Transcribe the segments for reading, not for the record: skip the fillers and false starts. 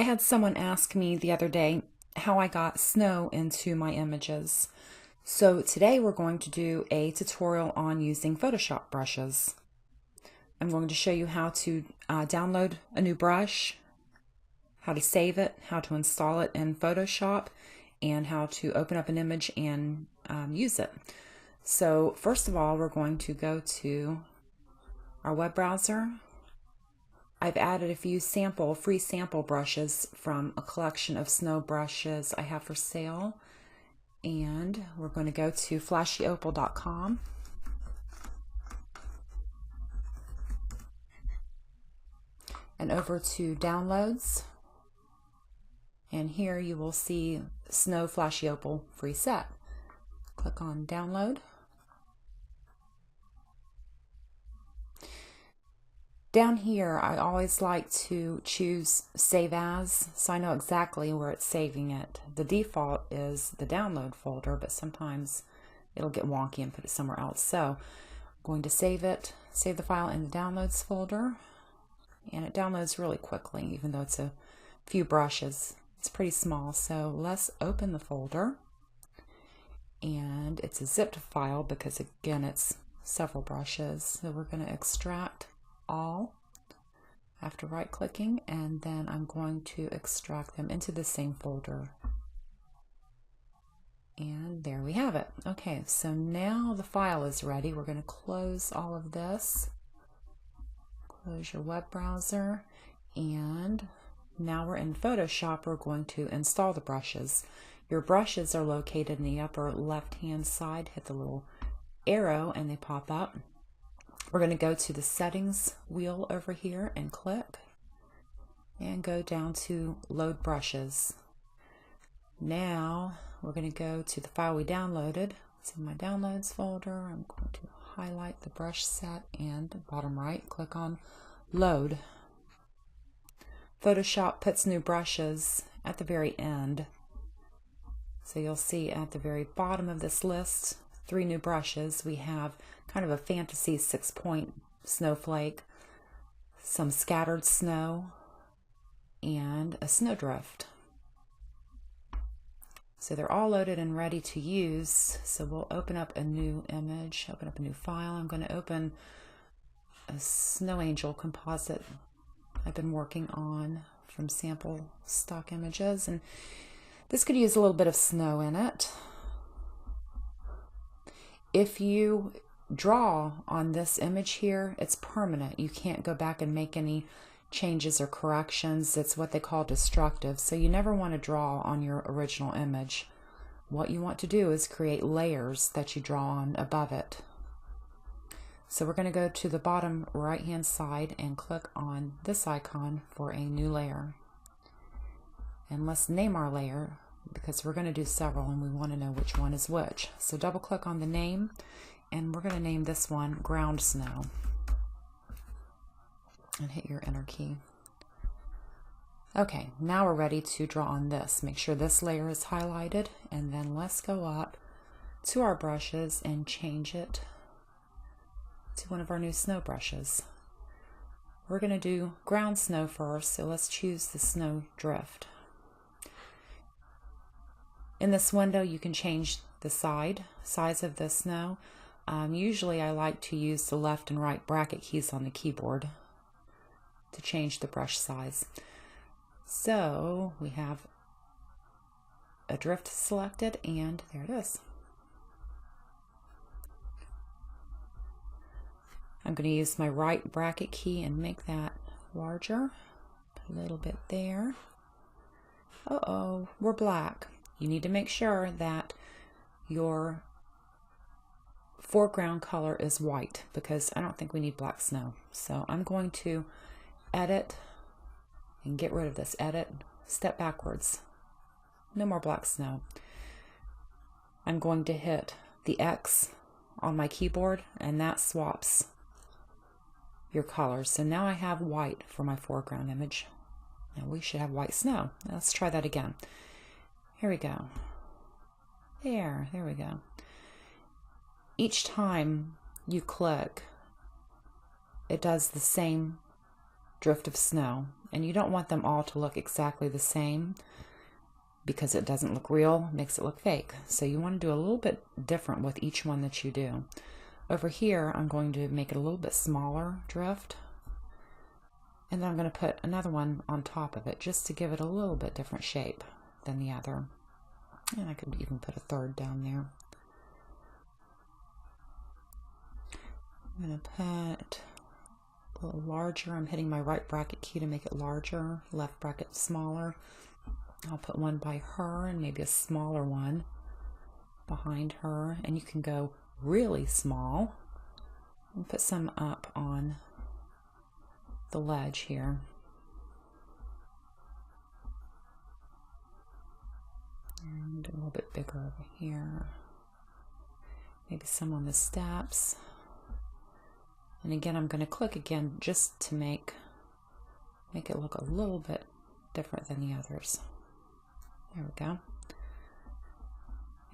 I had someone ask me the other day how I got snow into my images. So today we're going to do a tutorial on using Photoshop brushes. I'm going to show you how to download a new brush, how to save it, how to install it in Photoshop, and how to open up an image and use it. So first of all, we're going to go to our web browser. I've added a few free sample brushes from a collection of snow brushes I have for sale. And we're going to go to flashyopal.com. And over to downloads. And here you will see Snow Flashy Opal free set. Click on download. Down here, I always like to choose Save As, so I know exactly where it's saving it. The default is the download folder, but sometimes it'll get wonky and put it somewhere else. So I'm going to save the file in the downloads folder, and it downloads really quickly, even though it's a few brushes. It's pretty small, so let's open the folder. And it's a zipped file because, again, it's several brushes. So we're going to extract all after right-clicking, and then I'm going to extract them into the same folder. And there we have it. Okay, so now the file is ready. We're going to close all of this. Close your web browser, and now we're in Photoshop. We're going to install the brushes. Your brushes are located in the upper left-hand side. Hit the little arrow and they pop up. We're going to go to the settings wheel over here and click and go down to load brushes. Now we're going to go to the file we downloaded. It's in my downloads folder. I'm going to highlight the brush set and bottom right, click on load. Photoshop puts new brushes at the very end. So you'll see at the very bottom of this list, 3 new brushes. We have kind of a fantasy 6-point snowflake, some scattered snow, and a snowdrift. So they're all loaded and ready to use. So we'll open up a new image, open up a new file. I'm going to open a snow angel composite I've been working on from sample stock images, and this could use a little bit of snow in it. If you draw on this image here, it's permanent. You can't go back and make any changes or corrections. It's what they call destructive. So you never want to draw on your original image. What you want to do is create layers that you draw on above it. So we're going to go to the bottom right hand side and click on this icon for a new layer. And let's name our layer because we're going to do several and we want to know which one is which. So double click on the name, and we're going to name this one Ground Snow. And hit your enter key. Okay, now we're ready to draw on this. Make sure this layer is highlighted, and then let's go up to our brushes and change it to one of our new snow brushes. We're going to do ground snow first, so let's choose the snow drift. In this window you can change the size of the snow. Usually I like to use the left and right bracket keys on the keyboard to change the brush size. So we have a drift selected, and there it is. I'm going to use my right bracket key and make that larger. Put a little bit there. Uh-oh, we're black. You need to make sure that your foreground color is white because I don't think we need black snow. So I'm going to edit and get rid of this. Edit, step backwards. No more black snow. I'm going to hit the X on my keyboard, and that swaps your colors. So now I have white for my foreground image, and we should have white snow. Let's try that again. Here we go. There we go. Each time you click, it does the same drift of snow. And you don't want them all to look exactly the same because it doesn't look real, makes it look fake. So you want to do a little bit different with each one that you do. Over here, I'm going to make it a little bit smaller drift. And then I'm going to put another one on top of it just to give it a little bit different shape than the other. And I could even put a third down there. I'm going to put a little larger. I'm hitting my right bracket key to make it larger, left bracket smaller. I'll put one by her and maybe a smaller one behind her. And you can go really small and put some up on the ledge here. And a little bit bigger over here. Maybe some on the steps. And again, I'm going to click again just to make it look a little bit different than the others. There we go.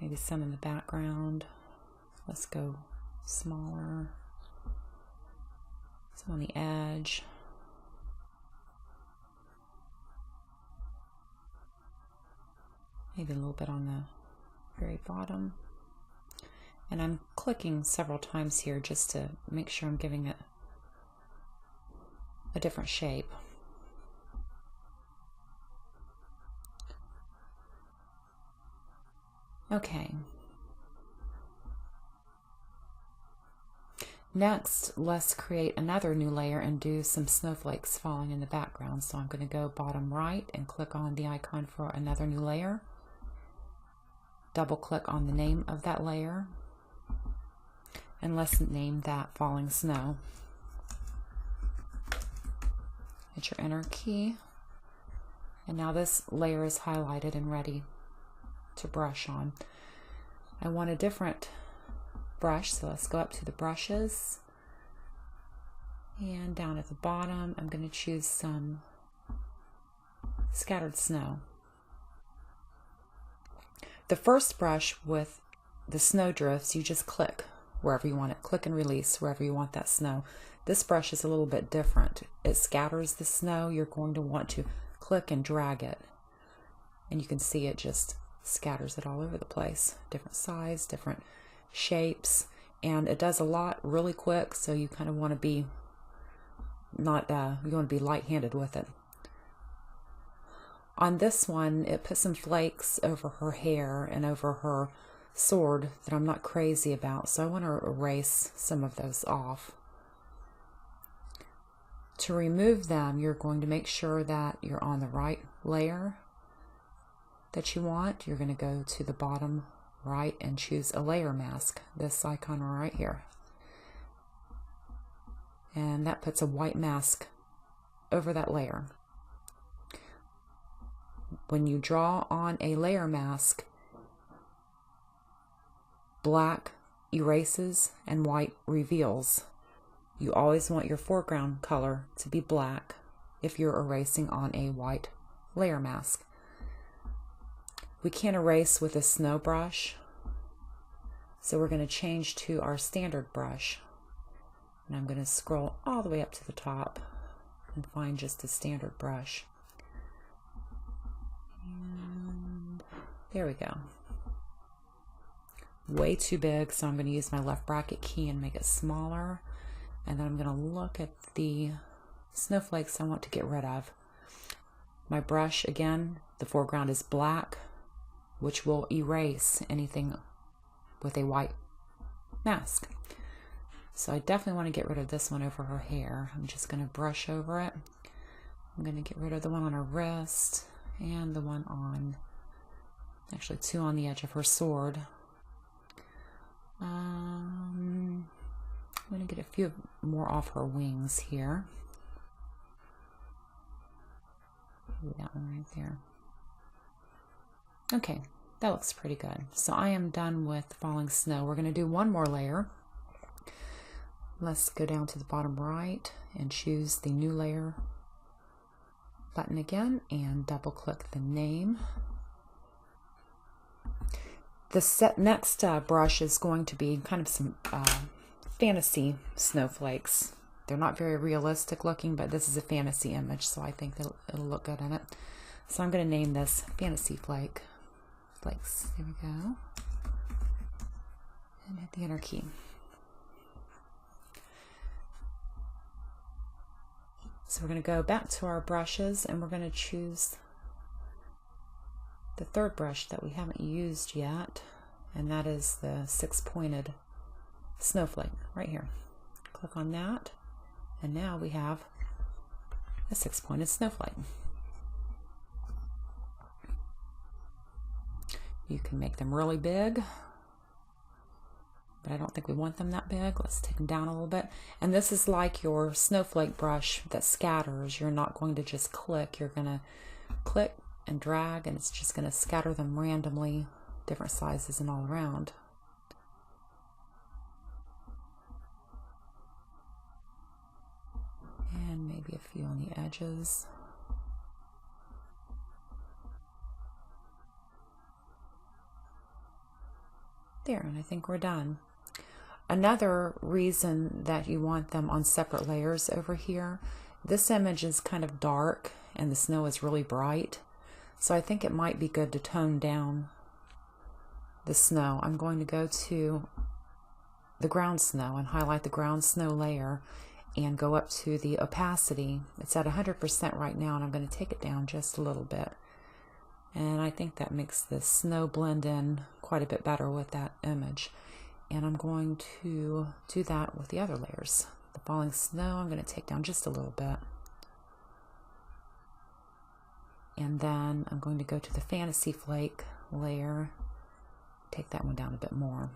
Maybe some in the background. Let's go smaller. Some on the edge. Maybe a little bit on the very bottom. And I'm clicking several times here just to make sure I'm giving it a different shape. Okay. Next, let's create another new layer and do some snowflakes falling in the background. So I'm going to go bottom right and click on the icon for another new layer. Double click on the name of that layer. And let's name that falling snow. Hit your enter key. And now this layer is highlighted and ready to brush on. I want a different brush, so let's go up to the brushes. And down at the bottom, I'm going to choose some scattered snow. The first brush with the snow drifts, you just click wherever you want it. Click and release wherever you want that snow. This brush is a little bit different. It scatters the snow. You're going to want to click and drag it. And you can see it just scatters it all over the place. Different size, different shapes. And it does a lot really quick, so you kind of want to be you want to be light-handed with it. On this one, it put some flakes over her hair and over her sword that I'm not crazy about, so I want to erase some of those off. To remove them, you're going to make sure that you're on the right layer that you want. You're going to go to the bottom right and choose a layer mask, this icon right here. And that puts a white mask over that layer. When you draw on a layer mask, black erases and white reveals. You always want your foreground color to be black if you're erasing on a white layer mask. We can't erase with a snow brush, so we're going to change to our standard brush. And I'm going to scroll all the way up to the top and find just a standard brush. And there we go. Way too big, so I'm going to use my left bracket key and make it smaller. And then I'm going to look at the snowflakes I want to get rid of. My brush, again, the foreground is black, which will erase anything with a white mask. So I definitely want to get rid of this one over her hair. I'm just going to brush over it. I'm going to get rid of the one on her wrist and the one on, actually two on the edge of her sword. I'm going to get a few more off her wings here. Maybe that one right there. Okay, that looks pretty good. So I am done with falling snow. We're going to do one more layer. Let's go down to the bottom right and choose the new layer button again and double click the name. The next brush is going to be kind of some fantasy snowflakes. They're not very realistic looking, but this is a fantasy image, so I think it'll look good in it. So I'm going to name this Fantasy Flakes. There we go. And hit the enter key. So we're going to go back to our brushes, and we're going to choose the third brush that we haven't used yet, and that is the 6-pointed snowflake right here. Click on that, and now we have a 6-pointed snowflake. You can make them really big, but I don't think we want them that big. Let's take them down a little bit. And this is like your snowflake brush that scatters. You're not going to just click. You're going to click and drag, and it's just going to scatter them randomly, different sizes and all around. And maybe a few on the edges. There, and I think we're done. Another reason that you want them on separate layers over here, this image is kind of dark and the snow is really bright. So I think it might be good to tone down the snow. I'm going to go to the ground snow and highlight the ground snow layer and go up to the opacity. It's at 100% right now, and I'm going to take it down just a little bit. And I think that makes the snow blend in quite a bit better with that image. And I'm going to do that with the other layers. The falling snow I'm going to take down just a little bit. And then I'm going to go to the Fantasy Flake layer, take that one down a bit more.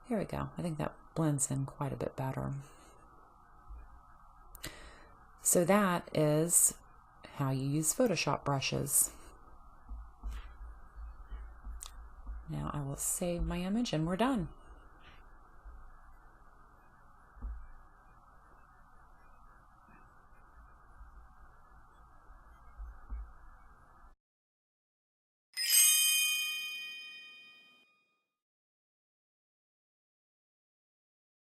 Here we go. I think that blends in quite a bit better. So that is how you use Photoshop brushes. Now I will save my image and we're done.